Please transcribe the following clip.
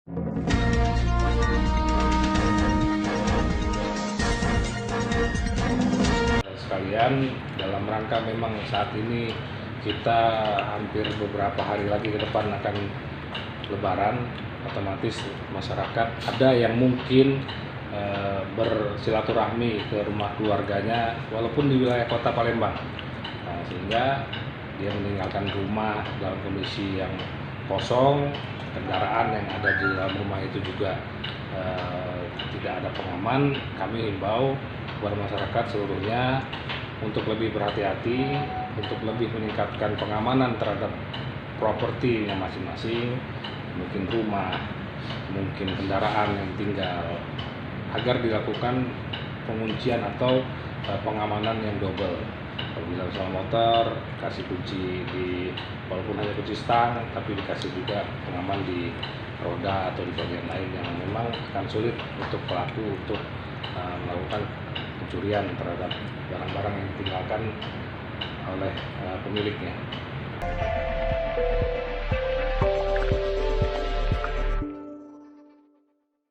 Sekalian, dalam rangka memang saat ini kita hampir beberapa hari lagi ke depan akan Lebaran, otomatis masyarakat ada yang mungkin bersilaturahmi ke rumah keluarganya walaupun di wilayah kota Palembang. Nah, sehingga dia meninggalkan rumah dalam kondisi yang kosong, kendaraan yang ada di dalam rumah itu juga tidak ada pengaman. Kami himbau kepada masyarakat seluruhnya untuk lebih berhati-hati, untuk lebih meningkatkan pengamanan terhadap propertinya masing-masing, mungkin rumah, mungkin kendaraan yang tinggal, agar dilakukan penguncian atau pengamanan yang double. Apabila soal motor, kasih kunci di, walaupun hanya kunci stang, tapi dikasih juga pengaman di roda atau di bagian lain yang memang akan sulit untuk pelaku untuk melakukan pencurian terhadap barang-barang yang ditinggalkan oleh pemiliknya.